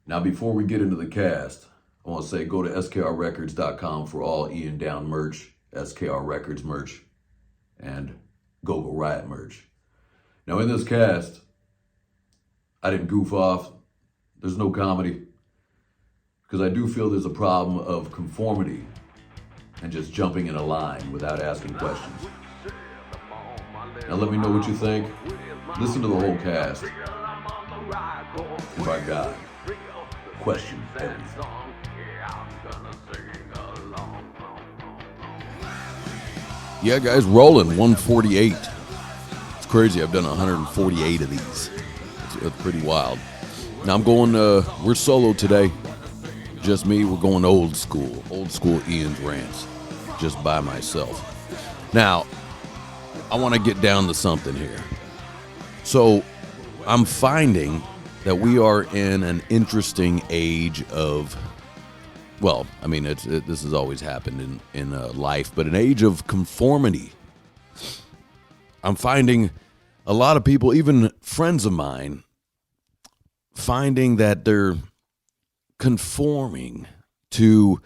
Now, before we get into the cast, I want to say go to skrrecords.com for all Ian Down merch, SKR Records merch, and Go Riot merch. Now, in this cast, I didn't goof off. There's no comedy because I do feel there's a problem of conformity and just jumping in a line without asking questions. Now, let me know what you think. Listen to the whole cast. And by God, question everything. Yeah, guys, rolling 148. It's crazy. I've done 148 of these. It's pretty wild. Now I'm going, we're solo today. Just me. We're going old school Ian's Rants. Just by myself. Now, I want to get down to something here. So, I'm finding that we are in an interesting age of, well, I mean, this has always happened in life, but an age of conformity. I'm finding a lot of people, even friends of mine, finding that they're conforming to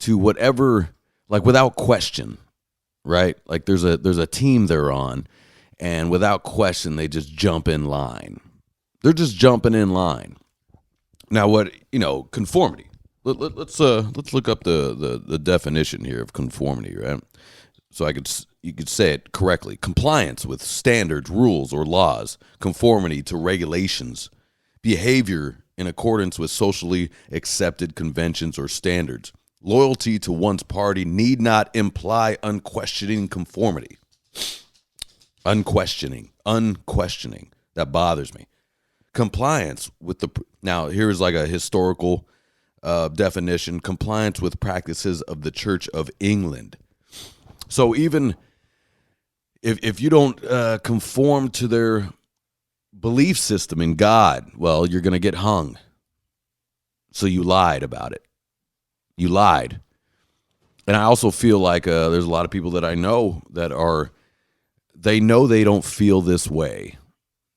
whatever, like without question, right? Like there's a team they're on, and without question, they just jump in line. They're just jumping in line. Now, conformity. Let's look up the definition here of conformity, right? So you could say it correctly. Compliance with standards, rules, or laws. Conformity to regulations. Behavior in accordance with socially accepted conventions or standards. Loyalty to one's party need not imply unquestioning conformity. Unquestioning. That bothers me. Compliance with now here's like a historical definition. Compliance with practices of the Church of England. So even if you don't conform to their belief system in God, well, you're going to get hung. So you lied about it. You lied. And I also feel like there's a lot of people that I know that they know they don't feel this way.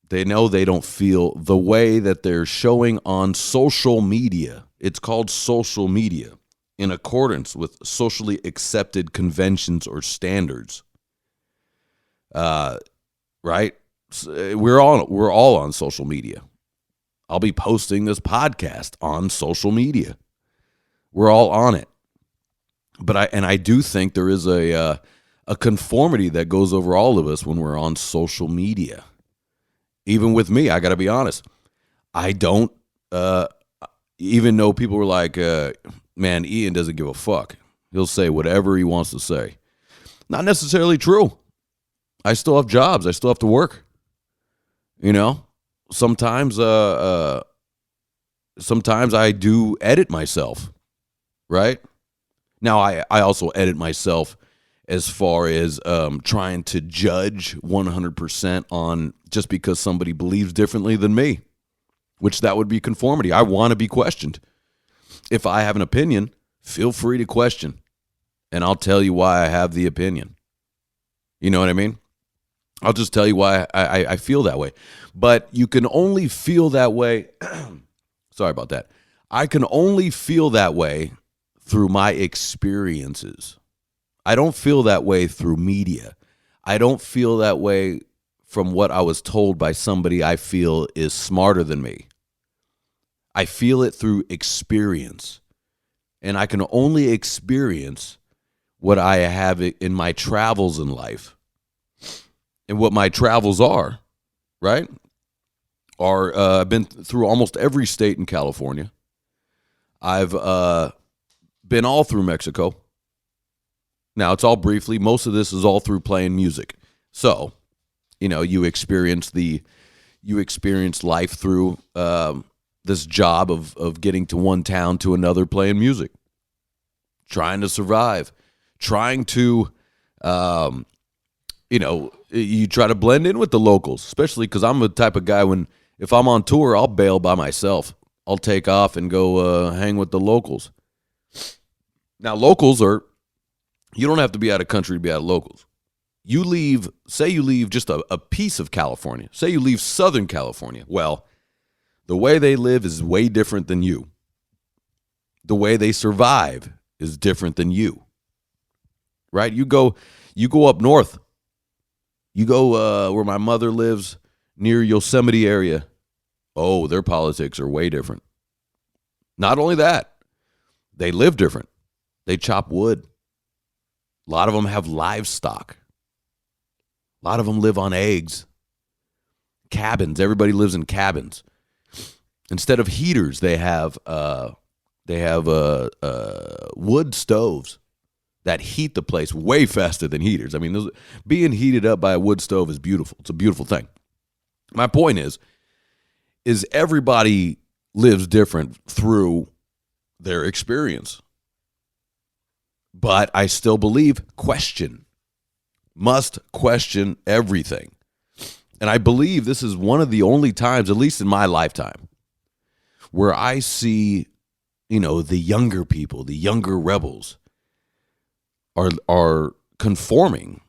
They know they don't feel the way that they're showing on social media. It's called social media, in accordance with socially accepted conventions or standards. Right? We're all on social media. I'll be posting this podcast on social media. We're all on it. But I do think there is a conformity that goes over all of us when we're on social media. Even with me, I got to be honest. I don't even know people were like, man, Ian doesn't give a fuck. He'll say whatever he wants to say. Not necessarily true. I still have jobs. I still have to work. You know, sometimes I do edit myself, right? Now, I also edit myself as far as trying to judge 100% on just because somebody believes differently than me, which that would be conformity. I want to be questioned. If I have an opinion, feel free to question, and I'll tell you why I have the opinion. You know what I mean? I'll just tell you why I feel that way. But you can only feel that way. Sorry about that. I can only feel that way through my experiences. I don't feel that way through media. I don't feel that way from what I was told by somebody I feel is smarter than me. I feel it through experience. And I can only experience what I have in my travels in life. And what my travels are, right? I've been through almost every state in California. I've been all through Mexico. Now, it's all briefly. Most of this is all through playing music. So, you experience life through this job of getting to one town to another playing music, trying to survive, trying to, you try to blend in with the locals, especially because I'm the type of guy if I'm on tour, I'll bail by myself. I'll take off and go hang with the locals. Now, locals you don't have to be out of country to be out of locals. Say you leave just a piece of California. Say you leave Southern California. Well, The way they live is way different than you. The way they survive is different than you. Right? You go up north. You go where my mother lives, near Yosemite area. Oh, their politics are way different. Not only that, they live different. They chop wood. A lot of them have livestock. A lot of them live on eggs. Cabins. Everybody lives in cabins. Instead of heaters, they have wood stoves that heat the place way faster than heaters. I mean, being heated up by a wood stove is beautiful. It's a beautiful thing. My point is everybody lives different through their experience. But I still believe must question everything. And I believe this is one of the only times, at least in my lifetime, where I see, the younger people, the younger rebels are conforming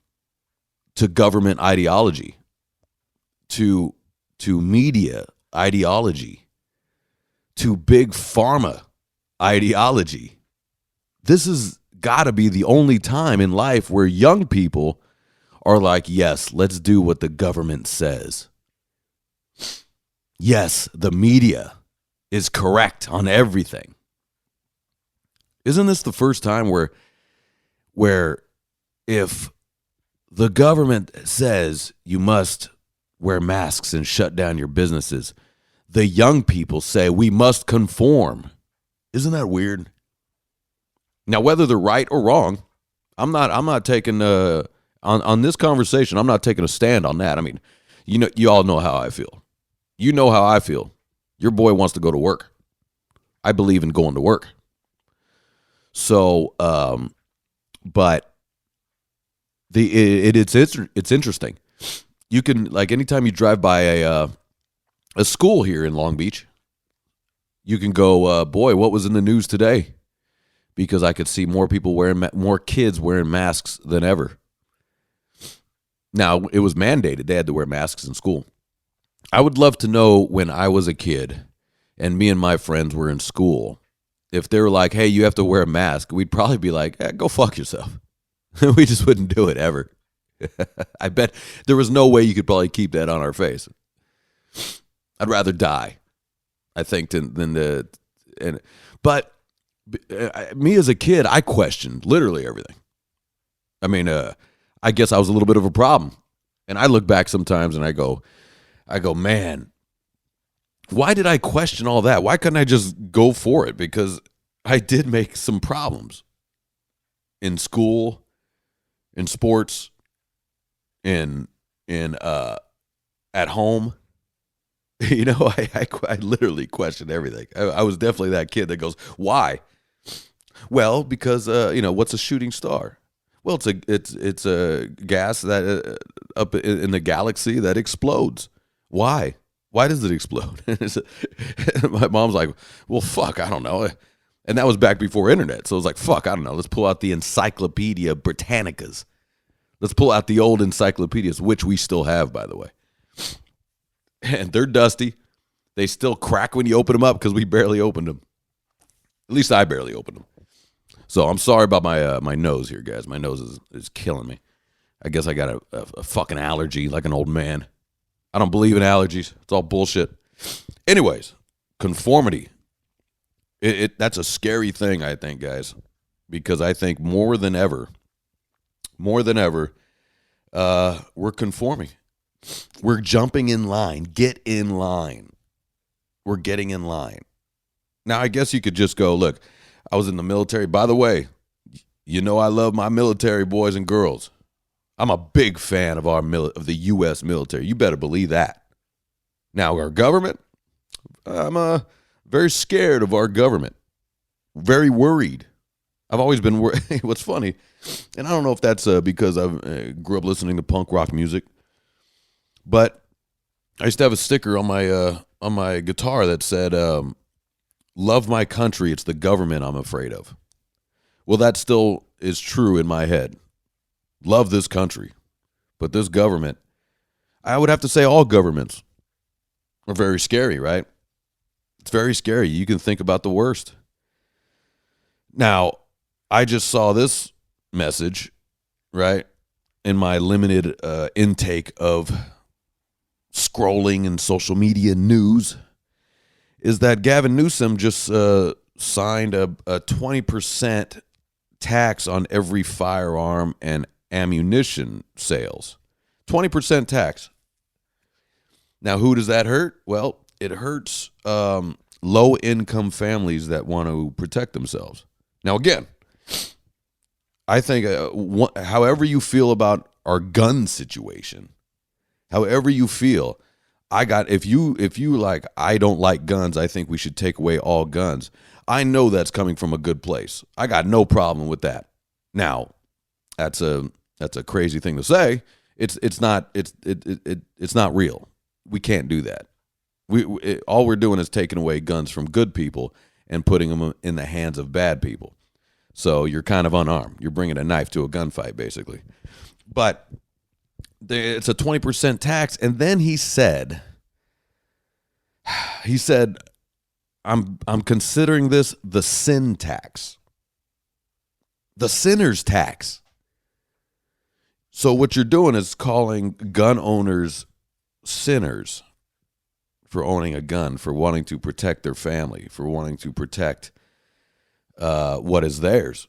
to government ideology, to media ideology, to big pharma ideology. This has got to be the only time in life where young people are like, yes, let's do what the government says. Yes, the media is correct on everything. Isn't this the first time where if the government says you must wear masks and shut down your businesses, the young people say we must conform? Isn't that weird? Now, whether they're right or wrong, I'm not taking on this conversation. I'm not taking a stand on that. I mean, you all know how I feel. You know how I feel. Your boy wants to go to work. I believe in going to work. So, but it's interesting. You can, like, anytime you drive by a school here in Long Beach, you can go, boy, what was in the news today? Because I could see more kids wearing masks than ever. Now, it was mandated. They had to wear masks in school. I would love to know when I was a kid and me and my friends were in school, if they were like, hey, you have to wear a mask, we'd probably be like, go fuck yourself. We just wouldn't do it ever. I bet there was no way you could probably keep that on our face. I'd rather die, I think, but me as a kid, I questioned literally everything. I mean, I guess I was a little bit of a problem. And I look back sometimes and I go, man, why did I question all that? Why couldn't I just go for it? Because I did make some problems in school, in sports, in at home. I literally questioned everything. I was definitely that kid that goes, why? Well, because what's a shooting star? Well, it's a gas that up in the galaxy that explodes. Why? Why does it explode? My mom's like, well, fuck, I don't know. And that was back before internet. So it was like, fuck, I don't know. Let's pull out the Encyclopedia Britannicas. Let's pull out the old encyclopedias, which we still have, by the way. And they're dusty. They still crack when you open them up because we barely opened them. At least I barely opened them. So I'm sorry about my nose here, guys. My nose is killing me. I guess I got a fucking allergy like an old man. I don't believe in allergies. It's all bullshit. Anyways, conformity. That's a scary thing, I think, guys, because I think more than ever, we're conforming. We're jumping in line. Get in line. We're getting in line. Now, I guess you could just go, look, I was in the military. By the way, I love my military boys and girls. I'm a big fan of of the U.S. military. You better believe that. Now, our government, I'm very scared of our government. Very worried. I've always been worried. What's funny, and I don't know if that's because I grew up listening to punk rock music, but I used to have a sticker on my guitar that said, love my country, it's the government I'm afraid of. Well, that still is true in my head. Love this country, but this government, I would have to say all governments are very scary, right? It's very scary. You can think about the worst. Now, I just saw this message, right, in my limited intake of scrolling and social media news, is that Gavin Newsom just signed a 20% tax on every firearm and ammunition sales. 20% tax. Now, who does that hurt? Well, it hurts low-income families that want to protect themselves. Now, again, I think however you feel about our gun situation, however you feel, if you like, I don't like guns, I think we should take away all guns. I know that's coming from a good place. I got no problem with that. Now, that's a crazy thing to say. It's not real. We can't do that. All we're doing is taking away guns from good people and putting them in the hands of bad people. So you're kind of unarmed. You're bringing a knife to a gunfight, basically. But it's a 20% tax, and then he said, I'm considering this the sin tax, the sinner's tax. So what you're doing is calling gun owners sinners for owning a gun, for wanting to protect their family, for wanting to protect what is theirs,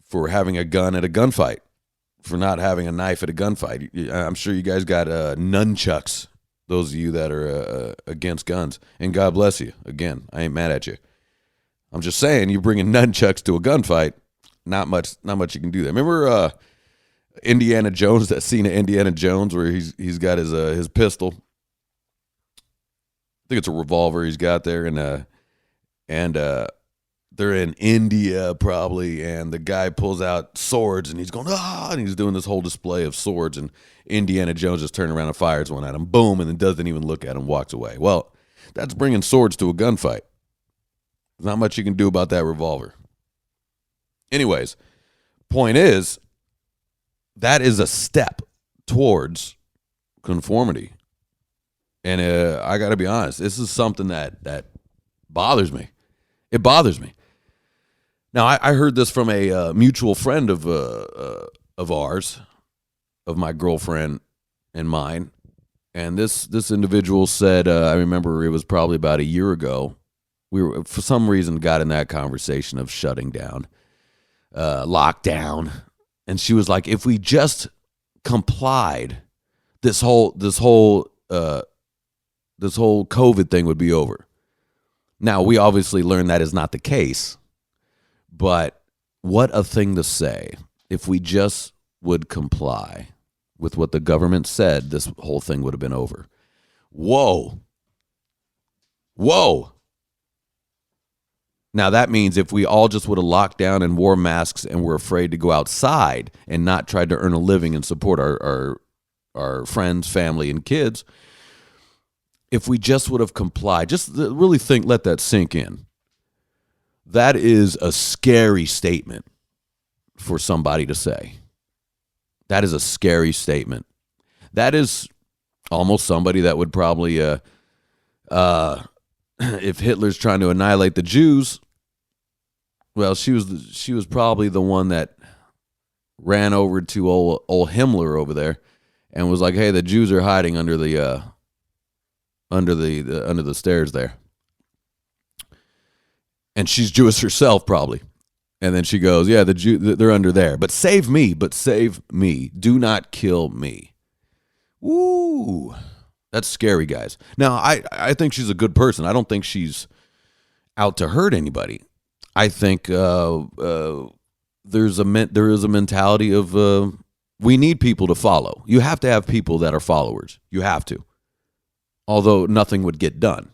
for having a gun at a gunfight, for not having a knife at a gunfight. I'm sure you guys got nunchucks, those of you that are against guns, and God bless you. Again, I ain't mad at you. I'm just saying, you bringing nunchucks to a gunfight, not much you can do there. Remember Indiana Jones, that scene of Indiana Jones where he's got his pistol. I think it's a revolver he's got there, and they're in India probably, and the guy pulls out swords, and he's going, and he's doing this whole display of swords, and Indiana Jones just turns around and fires one at him, boom, and then doesn't even look at him, walks away. Well, that's bringing swords to a gunfight. There's not much you can do about that revolver. Anyways, point is, that is a step towards conformity. And I got to be honest, this is something that bothers me. It bothers me. Now, I heard this from a mutual friend of ours, of my girlfriend and mine. And this individual said, I remember it was probably about a year ago, we were, for some reason, got in that conversation of shutting down, lockdown. And she was like, if we just complied, this whole COVID thing would be over. Now, we obviously learned that is not the case, but what a thing to say. If we just would comply with what the government said, this whole thing would have been over. Whoa. Now, that means if we all just would have locked down and wore masks and were afraid to go outside and not tried to earn a living and support our friends, family, and kids, if we just would have complied, just really let that sink in. That is a scary statement for somebody to say. That is a scary statement. That is almost somebody that would probably, if Hitler's trying to annihilate the Jews, well, she was probably the one that ran over to old Himmler over there and was like, "Hey, the Jews are hiding under the stairs there." And she's Jewish herself, probably. And then she goes, "Yeah, they're under there. But save me. Do not kill me." Woo. That's scary, guys. Now, I think she's a good person. I don't think she's out to hurt anybody. I think there is a mentality of we need people to follow. You have to have people that are followers. You have to. Although nothing would get done.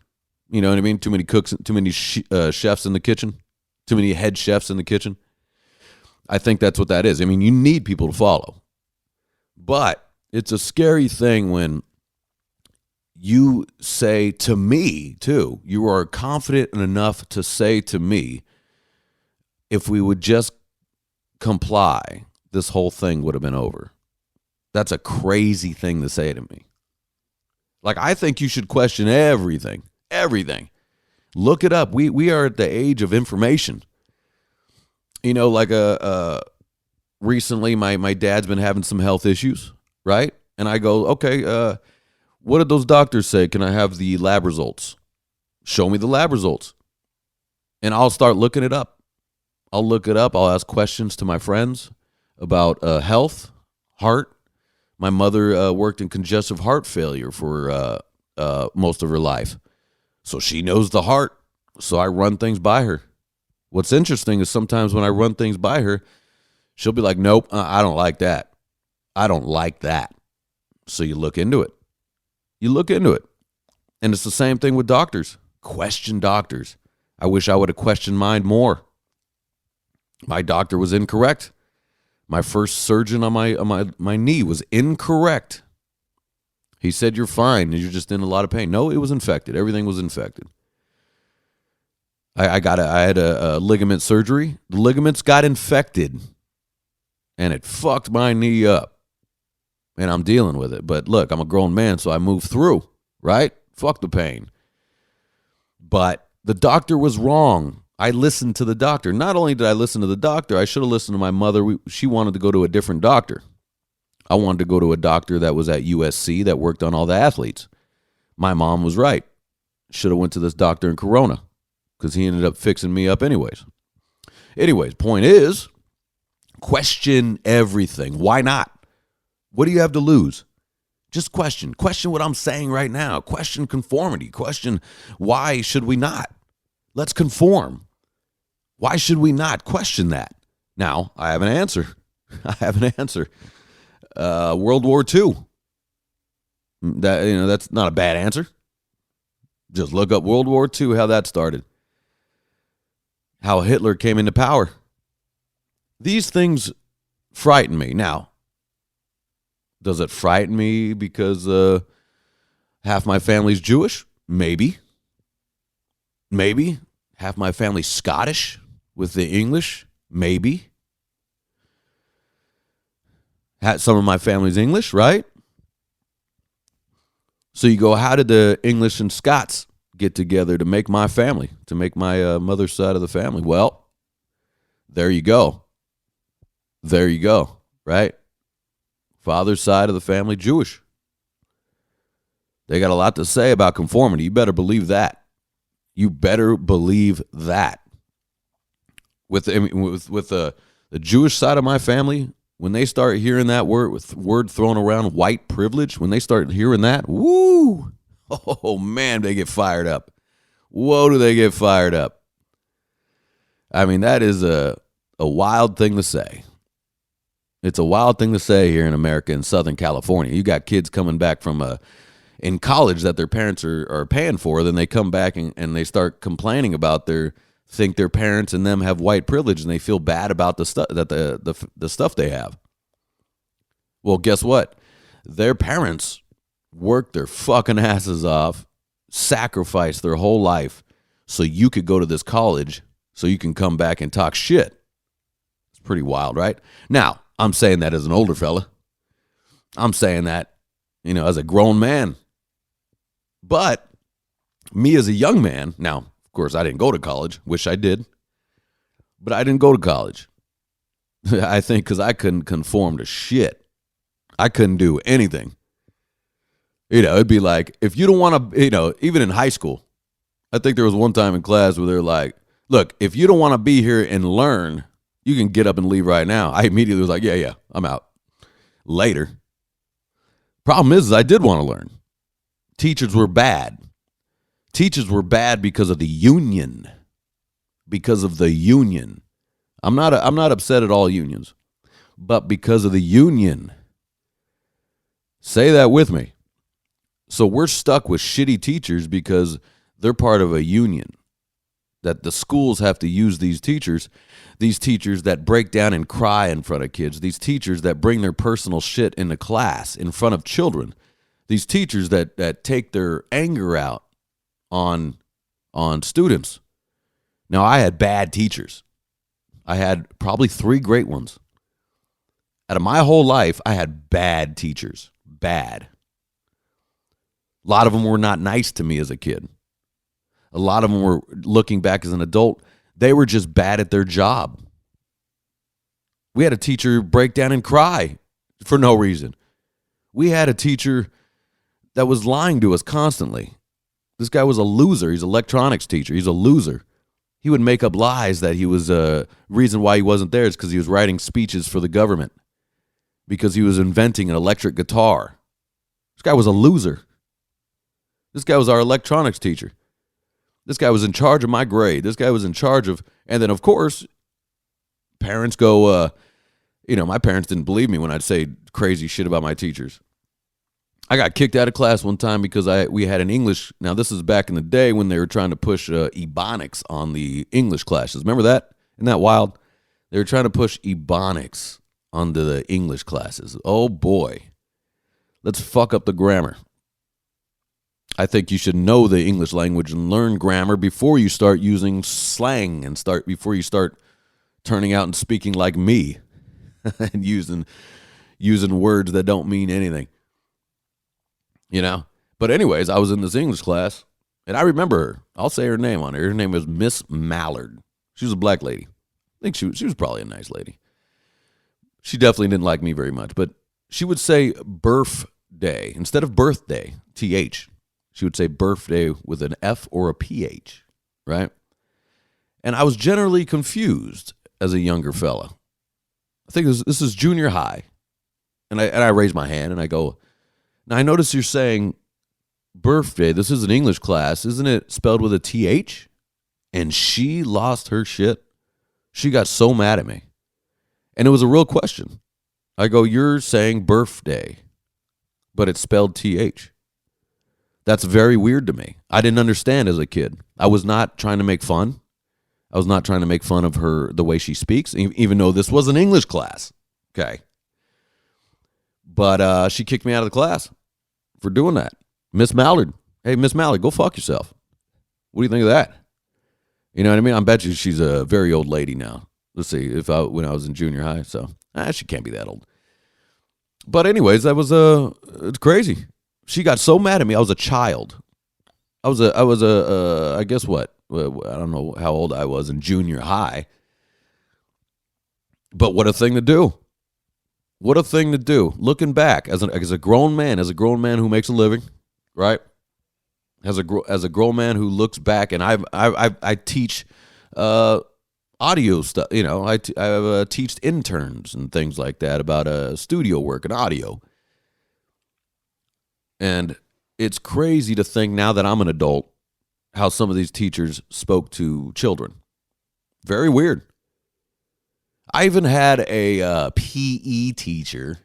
You know what I mean? Too many cooks, too many chefs in the kitchen, too many head chefs in the kitchen. I think that's what that is. I mean, you need people to follow. But it's a scary thing when you say to me, too, you are confident enough to say to me, if we would just comply, this whole thing would have been over. That's a crazy thing to say to me. Like, I think you should question everything. Look it up. We are at the age of information. Like recently my dad's been having some health issues, right? And I go, okay, what did those doctors say? Can I have the lab results? Show me the lab results. And I'll start looking it up. I'll look it up. I'll ask questions to my friends about health, heart. My mother worked in congestive heart failure for most of her life. So she knows the heart. So I run things by her. What's interesting is sometimes when I run things by her, she'll be like, nope, I don't like that. I don't like that. So you look into it. You look into it. And it's the same thing with doctors. Question doctors. I wish I would have questioned mine more. My doctor was incorrect. My first surgeon on my knee was incorrect. He said, you're fine. You're just in a lot of pain. No, it was infected. Everything was infected. I had a ligament surgery. The ligaments got infected. And it fucked my knee up. And I'm dealing with it. But look, I'm a grown man, so I move through, right? Fuck the pain. But the doctor was wrong. I listened to the doctor. Not only did I listen to the doctor, I should have listened to my mother. She wanted to go to a different doctor. I wanted to go to a doctor that was at USC that worked on all the athletes. My mom was right. Should have went to this doctor in Corona because he ended up fixing me up anyways. Point is, question everything. Why not? What do you have to lose? Just question. Question what I'm saying right now. Question conformity. Question why should we not? Let's conform. Why should we not question that? Now, I have an answer. World War II. That's not a bad answer. Just look up World War II, how that started. How Hitler came into power. These things frighten me. Now, does it frighten me because half my family's Jewish? Maybe. Half my family's Scottish with the English? Maybe. Some of my family's English, right? So you go, how did the English and Scots get together to make my family, to make my mother's side of the family? Well, there you go. Right? Father's side of the family, Jewish. They got a lot to say about conformity. You better believe that. With the Jewish side of my family, when they start hearing that word thrown around, white privilege, when they start hearing that, woo, oh man, they get fired up. Whoa, do they get fired up? I mean, that is a wild thing to say. It's a wild thing to say here in America, in Southern California. You got kids coming back from in college that their parents are paying for, then they come back and they start complaining about think their parents and them have white privilege, and they feel bad about the stuff that the stuff they have. Well, guess what? Their parents worked their fucking asses off, sacrificed their whole life so you could go to this college, so you can come back and talk shit. It's pretty wild, right? Now, I'm saying that as an older fella. I'm saying that, as a grown man. But me as a young man, now, of course, I didn't go to college. Wish I did. But I didn't go to college. I think because I couldn't conform to shit. I couldn't do anything. It'd be like, if you don't want to, even in high school, I think there was one time in class where they're like, look, if you don't want to be here and learn, you can get up and leave right now. I immediately was like, yeah, I'm out. Later. Problem is I did want to learn. Teachers were bad. Teachers were bad because of the union. I'm not upset at all unions, but because of the union. Say that with me. So we're stuck with shitty teachers because they're part of a union. That the schools have to use these teachers that break down and cry in front of kids, these teachers that bring their personal shit into class in front of children, these teachers that take their anger out on students. Now, I had bad teachers. I had probably 3 great ones. Out of my whole life, I had bad teachers. Bad. A lot of them were not nice to me as a kid. A lot of them were, looking back as an adult, they were just bad at their job. We had a teacher break down and cry for no reason. We had a teacher that was lying to us constantly. This guy was a loser. He's an electronics teacher. He's a loser. He would make up lies that he was reason why he wasn't there is because he was writing speeches for the government, because he was inventing an electric guitar. This guy was a loser. This guy was our electronics teacher. This guy was in charge of my grade. This guy was in charge of, and then of course, parents go, my parents didn't believe me when I'd say crazy shit about my teachers. I got kicked out of class one time because we had an English. Now, this is back in the day when they were trying to push Ebonics on the English classes. Remember that? Isn't that wild? They were trying to push Ebonics onto the English classes. Oh, boy. Let's fuck up the grammar. I think you should know the English language and learn grammar before you start using slang and before you start turning out and speaking like me and using words that don't mean anything. But anyways, I was in this English class, and I remember her. I'll say her name on her. Her name was Miss Mallard. She was a black lady. I think she was probably a nice lady. She definitely didn't like me very much, but she would say birthday instead of birthday, TH. She would say birthday with an F or a PH, right? And I was generally confused as a younger fella. I think this is junior high, and I raised my hand and I go, now, I notice you're saying birthday. This is an English class. Isn't it spelled with a TH? And she lost her shit. She got so mad at me. And it was a real question. I go, you're saying birthday, but it's spelled TH. That's very weird to me. I didn't understand as a kid. I was not trying to make fun. I was not trying to make fun of her, the way she speaks, even though this was an English class. Okay. But she kicked me out of the class for doing that. Miss Mallard. Hey, Miss Mallard, go fuck yourself. What do you think of that? You know what I mean? I bet you she's a very old lady now. Let's see, when I was in junior high. So, she can't be that old. But anyways, it's crazy. She got so mad at me. I was a child. I guess what? I don't know how old I was in junior high. But what a thing to do. What a thing to do. Looking back as a grown man who makes a living, right? As a grown man who looks back, and I teach audio stuff. I've teached interns and things like that about studio work and audio. And it's crazy to think now that I'm an adult how some of these teachers spoke to children. Very weird. I even had a PE teacher.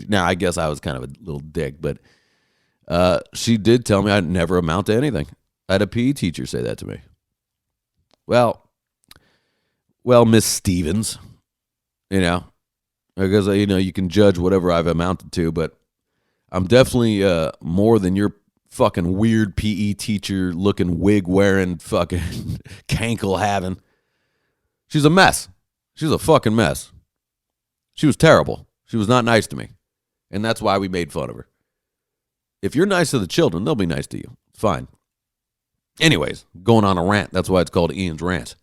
Now, I guess I was kind of a little dick, but she did tell me I'd never amount to anything. I had a PE teacher say that to me. Well, Miss Stevens, because, you can judge whatever I've amounted to, but I'm definitely more than your fucking weird PE teacher looking, wig wearing, fucking cankle having. She's a mess. She's a fucking mess. She was terrible. She was not nice to me. And that's why we made fun of her. If you're nice to the children, they'll be nice to you. Fine. Anyways, going on a rant. That's why it's called Ian's Rant.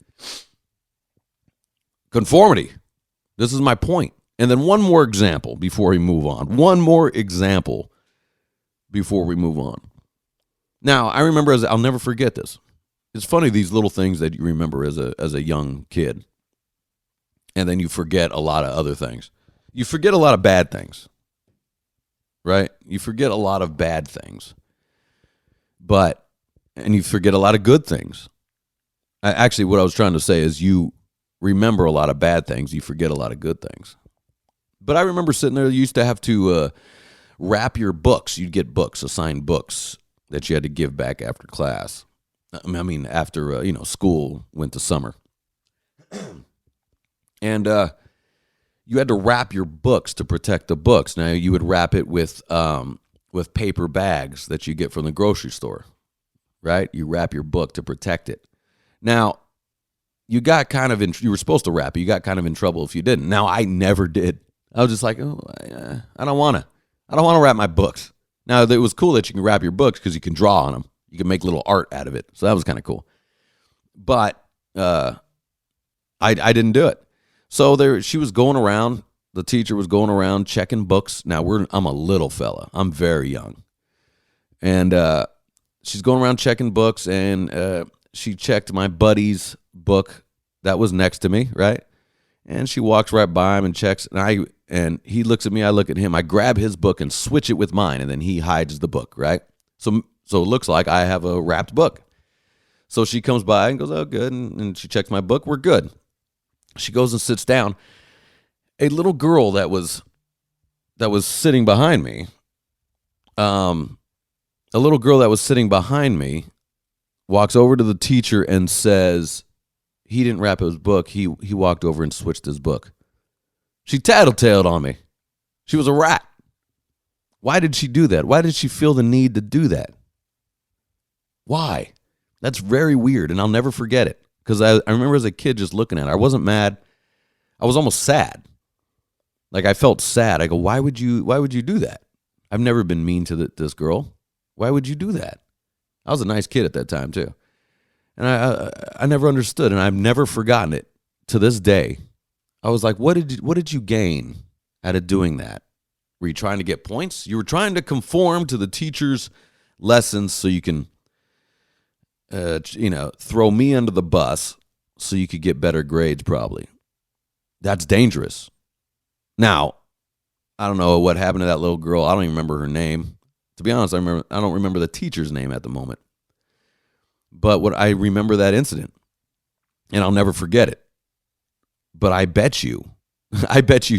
Conformity. This is my point. And then one more example before we move on. Now, I remember I'll never forget this. It's funny, these little things that you remember as a young kid. And then you forget a lot of other things. You forget a lot of bad things, right? You forget a lot of bad things. And you forget a lot of good things. Actually, what I was trying to say is you remember a lot of bad things. You forget a lot of good things. But I remember sitting there, you used to have to wrap your books. You'd get books, assigned books that you had to give back after class. After, school went to summer. And you had to wrap your books to protect the books. Now, you would wrap it with paper bags that you get from the grocery store, right? You wrap your book to protect it. Now, you were supposed to wrap it. You got kind of in trouble if you didn't. Now, I never did. I was just like, I don't want to wrap my books. Now, it was cool that you can wrap your books because you can draw on them. You could make little art out of it. So that was kind of cool. But I didn't do it. So she was going around. The teacher was going around checking books. Now I'm a little fella. I'm very young, and she's going around checking books, and she checked my buddy's book that was next to me, right? And she walks right by him and checks, and he looks at me. I look at him. I grab his book and switch it with mine, and then he hides the book, right? So it looks like I have a wrapped book. So she comes by and goes, "Oh, good," and she checks my book. We're good. She goes and sits down. A little girl that was sitting behind me, walks over to the teacher and says, he didn't wrap his book. He walked over and switched his book. She tattletaled on me. She was a rat. Why did she do that? Why did she feel the need to do that? Why? That's very weird, and I'll never forget it. Because I remember as a kid just looking at her. I wasn't mad. I was almost sad. Like, I felt sad. I go, why would you do that? I've never been mean to this girl. Why would you do that? I was a nice kid at that time, too. And I never understood, and I've never forgotten it to this day. I was like, what did you gain out of doing that? Were you trying to get points? You were trying to conform to the teacher's lessons so you can, throw me under the bus so you could get better grades, probably. That's dangerous. Now, I don't know what happened to that little girl. I don't even remember her name. To be honest, I don't remember the teacher's name at the moment. But I remember that incident, and I'll never forget it. But I bet you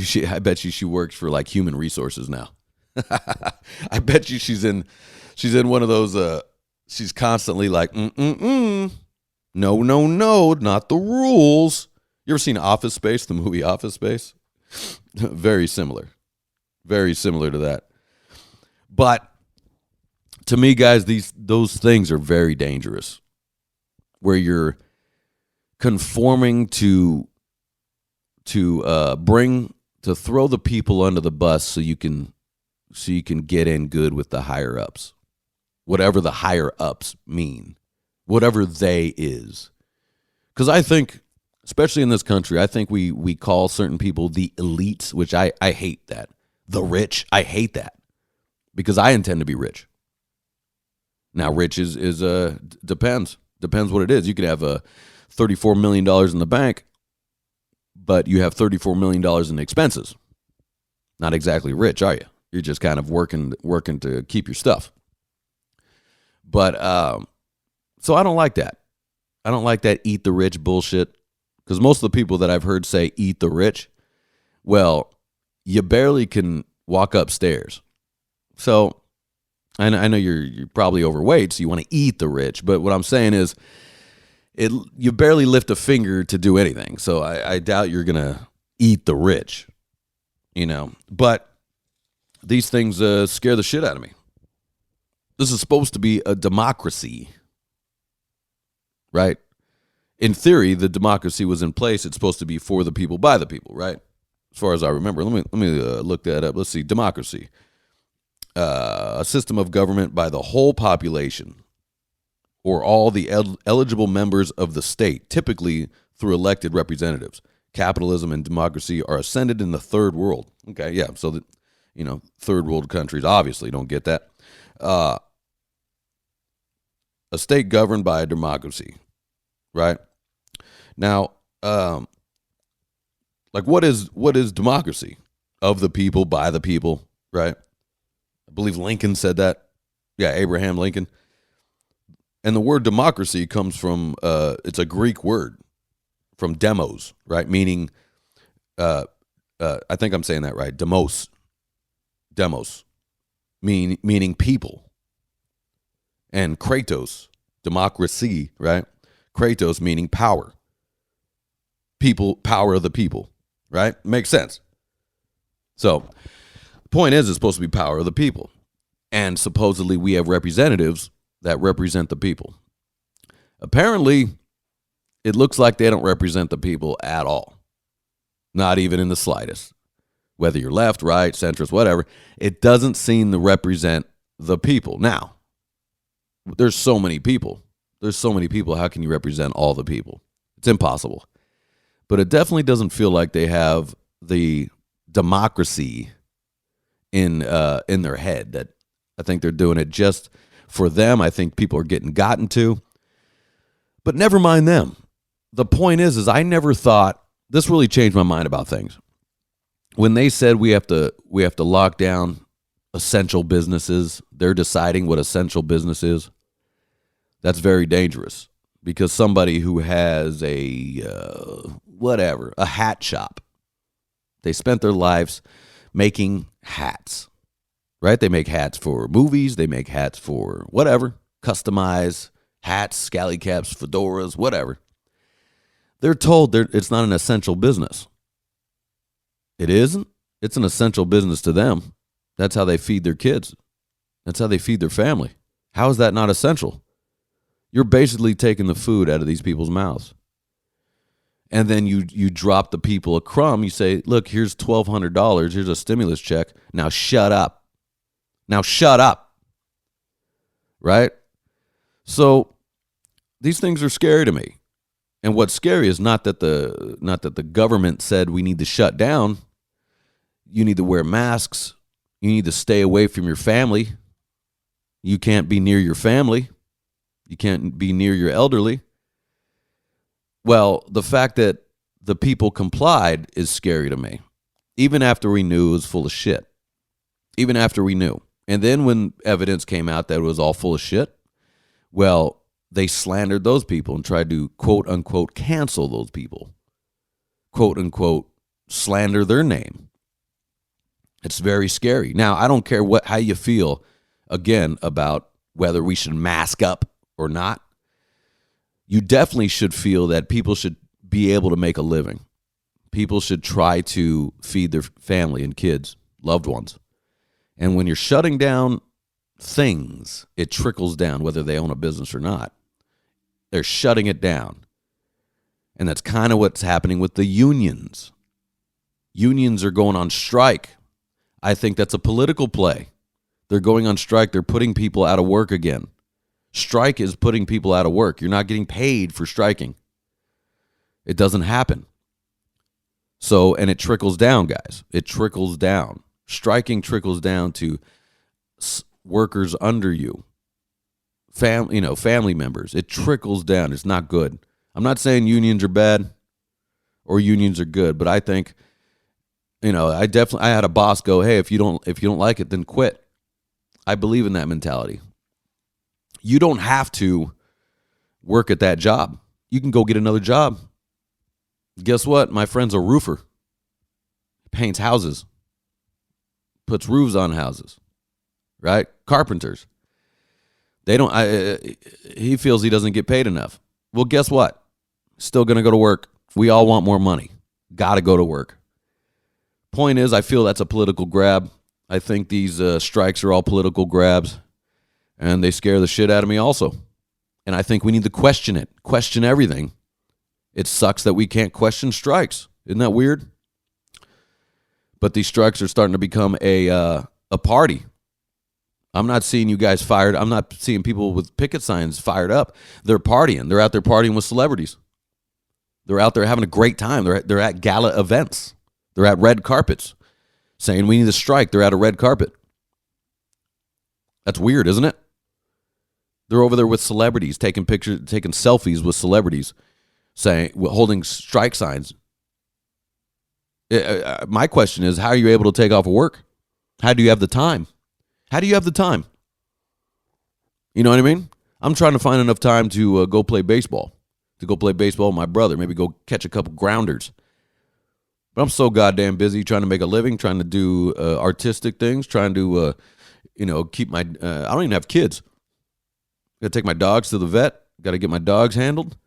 she works for like human resources now. I bet you she's in one of those. She's constantly like, no, not the rules. You ever seen Office Space, the movie Office Space? Very similar to that. But to me, guys, those things are very dangerous, where you're conforming to throw the people under the bus so you can get in good with the higher ups, whatever the higher ups mean, whatever they is. Because I think, especially in this country, I think we call certain people the elites, which I hate that. The rich, I hate that, because I intend to be rich. Now, rich is depends what it is. You could have $34 million in the bank, but you have $34 million in expenses. Not exactly rich, are you? You're just kind of working to keep your stuff. But so I don't like that. I don't like that eat the rich bullshit. Because most of the people that I've heard say eat the rich, well, you barely can walk upstairs. So I know you're probably overweight, so you want to eat the rich. But what I'm saying is, you barely lift a finger to do anything. So I doubt you're going to eat the rich, But these things scare the shit out of me. This is supposed to be a democracy, right? In theory, the democracy was in place. It's supposed to be for the people, by the people, right? As far as I remember. Let me look that up. Let's see. Democracy. A system of government by the whole population or all the eligible members of the state, typically through elected representatives. Capitalism and democracy are ascended in the third world. Okay, yeah. So that, third world countries obviously don't get that. A state governed by a democracy. Right? Now, what is democracy? Of the people, by the people, right? I believe Lincoln said that. Yeah, Abraham Lincoln. And the word democracy comes from, it's a Greek word, from demos, right? Meaning, I think I'm saying that right, demos, meaning people. And kratos, democracy, right? Kratos meaning power. People, power of the people, right? Makes sense. So, the point is, it's supposed to be power of the people. And supposedly we have representatives that represent the people. Apparently, it looks like they don't represent the people at all. Not even in the slightest. Whether you're left, right, centrist, whatever, it doesn't seem to represent the people. Now, There's so many people. There's so many people. How can you represent all the people? It's impossible. But it definitely doesn't feel like they have the democracy in their head. That I think they're doing it just for them. I think people are getting gotten to. But never mind them. The point is I never thought, this really changed my mind about things. When they said we have to lock down essential businesses, they're deciding what essential business is. That's very dangerous, because somebody who has a hat shop, they spent their lives making hats, right? They make hats for movies, they make hats for whatever, customize hats, scally caps, fedoras, whatever. They're told it's not an essential business. It isn't. It's an essential business to them. That's how they feed their kids. That's how they feed their family. How is that not essential? You're basically taking the food out of these people's mouths. And then you drop the people a crumb. You say, look, here's $1,200. Here's a stimulus check. Now shut up. Now shut up. Right? So these things are scary to me. And what's scary is not that the government said we need to shut down. You need to wear masks. You need to stay away from your family. You can't be near your family. You can't be near your elderly. Well, the fact that the people complied is scary to me. Even after we knew it was full of shit. Even after we knew. And then when evidence came out that it was all full of shit, well, they slandered those people and tried to, quote unquote, cancel those people. Quote unquote, slander their name. It's very scary. Now, I don't care how you feel, again, about whether we should mask up or not. You definitely should feel that people should be able to make a living. People should try to feed their family and kids, loved ones. And when you're shutting down things, it trickles down, whether they own a business or not. They're shutting it down. And that's kind of what's happening with the unions. Unions are going on strike. I think that's a political play. They're going on strike. They're putting people out of work again. Strike is putting people out of work. You're not getting paid for striking. It doesn't happen. So, and it trickles down, guys. It trickles down. Striking trickles down to workers under you, family members. It trickles down. It's not good. I'm not saying unions are bad or unions are good, but I think, I had a boss go, hey, if you don't like it, then quit. I believe in that mentality. You don't have to work at that job. You can go get another job. Guess what? My friend's a roofer. He paints houses. Puts roofs on houses. Right? Carpenters. He feels he doesn't get paid enough. Well, guess what? Still going to go to work. We all want more money. Got to go to work. Point is, I feel that's a political grab. I think these strikes are all political grabs, and they scare the shit out of me also. And I think we need to question it, question everything. It sucks that we can't question strikes. Isn't that weird? But these strikes are starting to become a party. I'm not seeing you guys fired. I'm not seeing people with picket signs fired up. They're partying. They're out there partying with celebrities. They're out there having a great time. They're at gala events. They're at red carpets saying we need to strike. They're at a red carpet. That's weird, isn't it? They're over there with celebrities, taking pictures, taking selfies with celebrities, holding strike signs. My question is, how are you able to take off of work? How do you have the time? How do you have the time? You know what I mean? I'm trying to find enough time to go play baseball. To go play baseball with my brother. Maybe go catch a couple grounders. But I'm so goddamn busy trying to make a living, trying to do artistic things, trying to, keep my... I don't even have kids. Got to take my dogs to the vet. Got to get my dogs handled.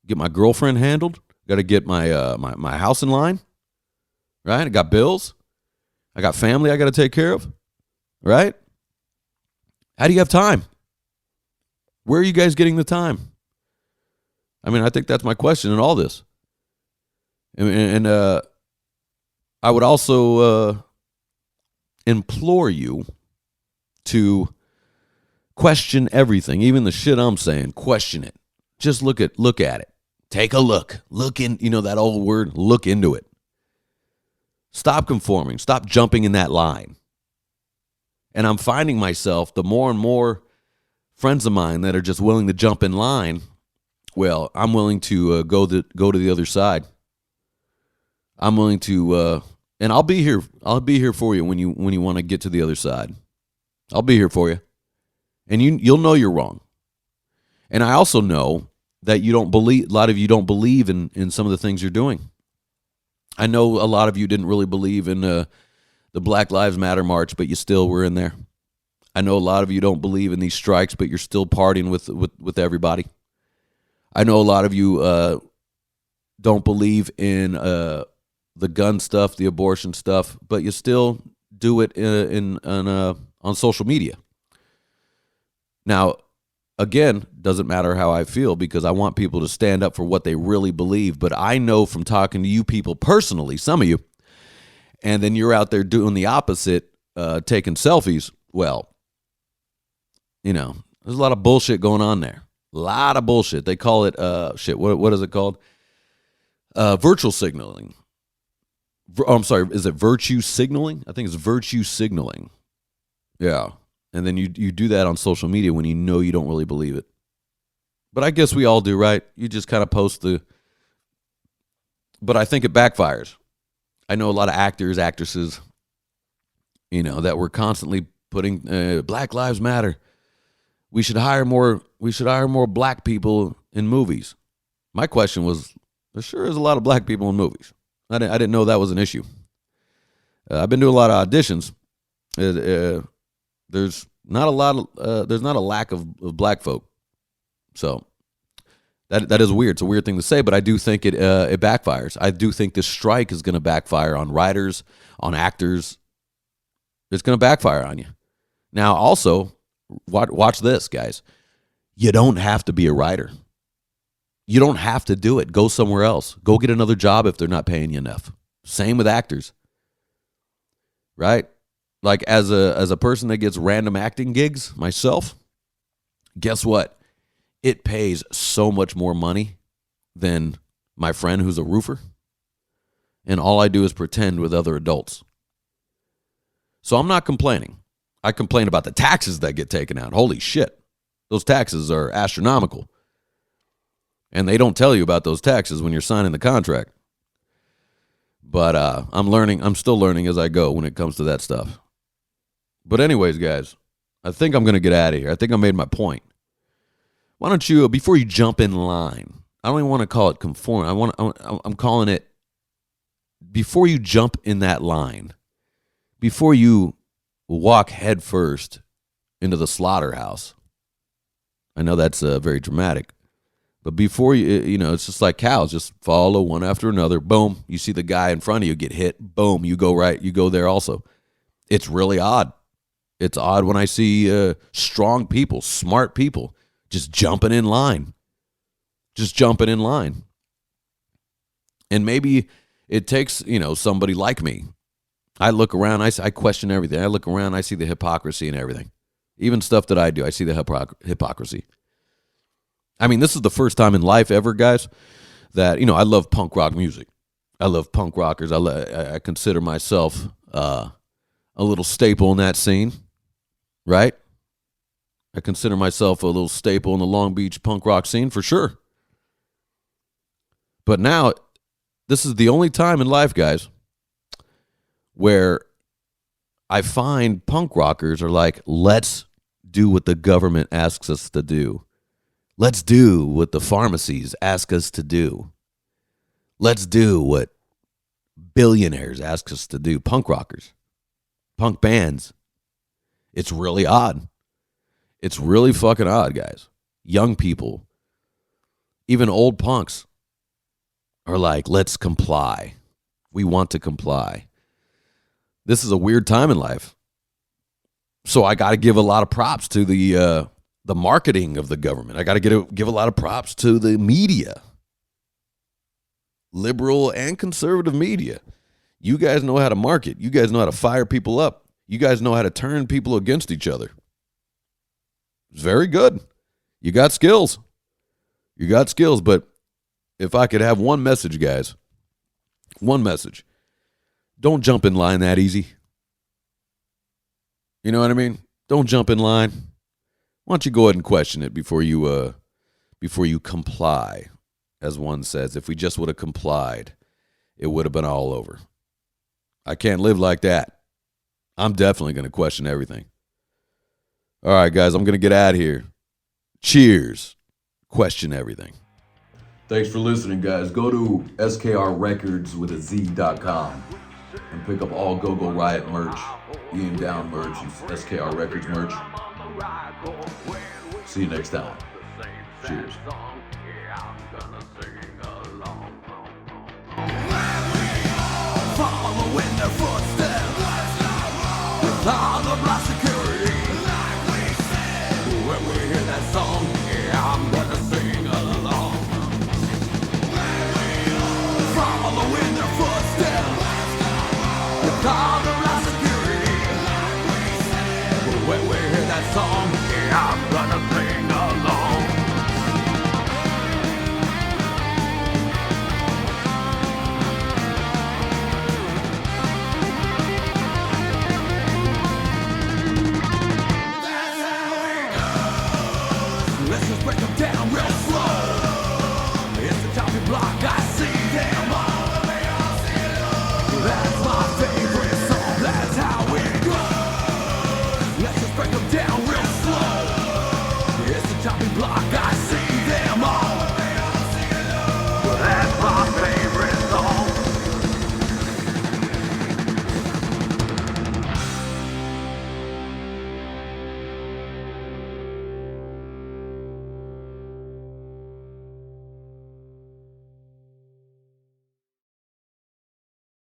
Get my girlfriend handled. Got to get my my house in line. Right? I got bills. I got family I got to take care of. Right? How do you have time? Where are you guys getting the time? I mean, I think that's my question in all this. And I would also implore you to Question everything, even the shit I'm saying. Question it. Just look at it. Take a look. Look in, that old word, look into it. Stop conforming. Stop jumping in that line. And I'm finding myself, the more and more friends of mine that are just willing to jump in line, well, I'm willing to go to the other side. I'm willing to, and I'll be here. I'll be here for you when you want to get to the other side. I'll be here for you, and you'll know you're wrong. And I also know that you don't believe. A lot of you don't believe in some of the things you're doing. I know a lot of you didn't really believe in the Black Lives Matter march, but you still were in there. I know a lot of you don't believe in these strikes, but you're still partying with everybody. I know a lot of you don't believe in the gun stuff, the abortion stuff, but you still do it on social media. Now, again, doesn't matter how I feel because I want people to stand up for what they really believe. But I know from talking to you people personally, some of you, and then you're out there doing the opposite, taking selfies. Well, there's a lot of bullshit going on there. A lot of bullshit. They call it, what is it called? Virtual signaling. I'm sorry, is it virtue signaling? I think it's virtue signaling. Yeah. And then you do that on social media when you know you don't really believe it. But I guess we all do, right? You just kind of post but I think it backfires. I know a lot of actors, actresses, that were constantly putting Black Lives Matter. We should hire more black people in movies. My question was, there sure is a lot of black people in movies. I didn't know that was an issue. I've been doing a lot of auditions. There's not a lack of black folk. So that is weird. It's a weird thing to say, but I do think it backfires. I do think this strike is going to backfire on writers, on actors. It's going to backfire on you. Now, also, watch this, guys. You don't have to be a writer. You don't have to do it. Go somewhere else. Go get another job if they're not paying you enough. Same with actors. Right? Like as a person that gets random acting gigs, myself, guess what? It pays so much more money than my friend who's a roofer. And all I do is pretend with other adults. So I'm not complaining. I complain about the taxes that get taken out. Holy shit. Those taxes are astronomical. And they don't tell you about those taxes when you're signing the contract. But I'm still learning as I go when it comes to that stuff. But anyways, guys, I think I'm going to get out of here. I think I made my point. Why don't you, before you jump in line, I don't even want to call it conform. I'm calling it, before you jump in that line, before you walk head first into the slaughterhouse. I know that's very dramatic. But before it's just like cows, just follow one after another. Boom, you see the guy in front of you get hit. Boom, you go right, you go there also. It's really odd. It's odd when I see strong people, smart people, just jumping in line. And maybe it takes, somebody like me. I look around, I question everything. I look around, I see the hypocrisy and everything. Even stuff that I do, I see the hypocrisy. I mean, this is the first time in life ever, guys, that, I love punk rock music. I love punk rockers. I consider myself a little staple in that scene, right? I consider myself a little staple in the Long Beach punk rock scene for sure. But now, this is the only time in life, guys, where I find punk rockers are like, let's do what the government asks us to do. Let's do what the pharmacies ask us to do. Let's do what billionaires ask us to do. Punk rockers, punk bands. It's really odd. It's really fucking odd, guys. Young people, even old punks, are like, let's comply. We want to comply. This is a weird time in life. So I got to give a lot of props to the marketing of the government. I got to give a lot of props to the media. Liberal and conservative media. You guys know how to market. You guys know how to fire people up. You guys know how to turn people against each other. It's very good. You got skills. You got skills. But if I could have one message, guys, one message, don't jump in line that easy. You know what I mean? Don't jump in line. Why don't you go ahead and question it before you comply, as one says. If we just would have complied, it would have been all over. I can't live like that. I'm definitely going to question everything. All right, guys, I'm going to get out of here. Cheers. Question everything. Thanks for listening, guys. Go to skrrecords.com and pick up all Go-Go Riot merch, Ian Down merch, and SKR Records merch. See you next time. Cheers. Following their footsteps with all the black security. When we hear that song, yeah, I'm gonna sing along. Following their footsteps with all the black security. When we hear that song, yeah, I'm gonna sing along. Let's just break them down real slow. It's the chopping block.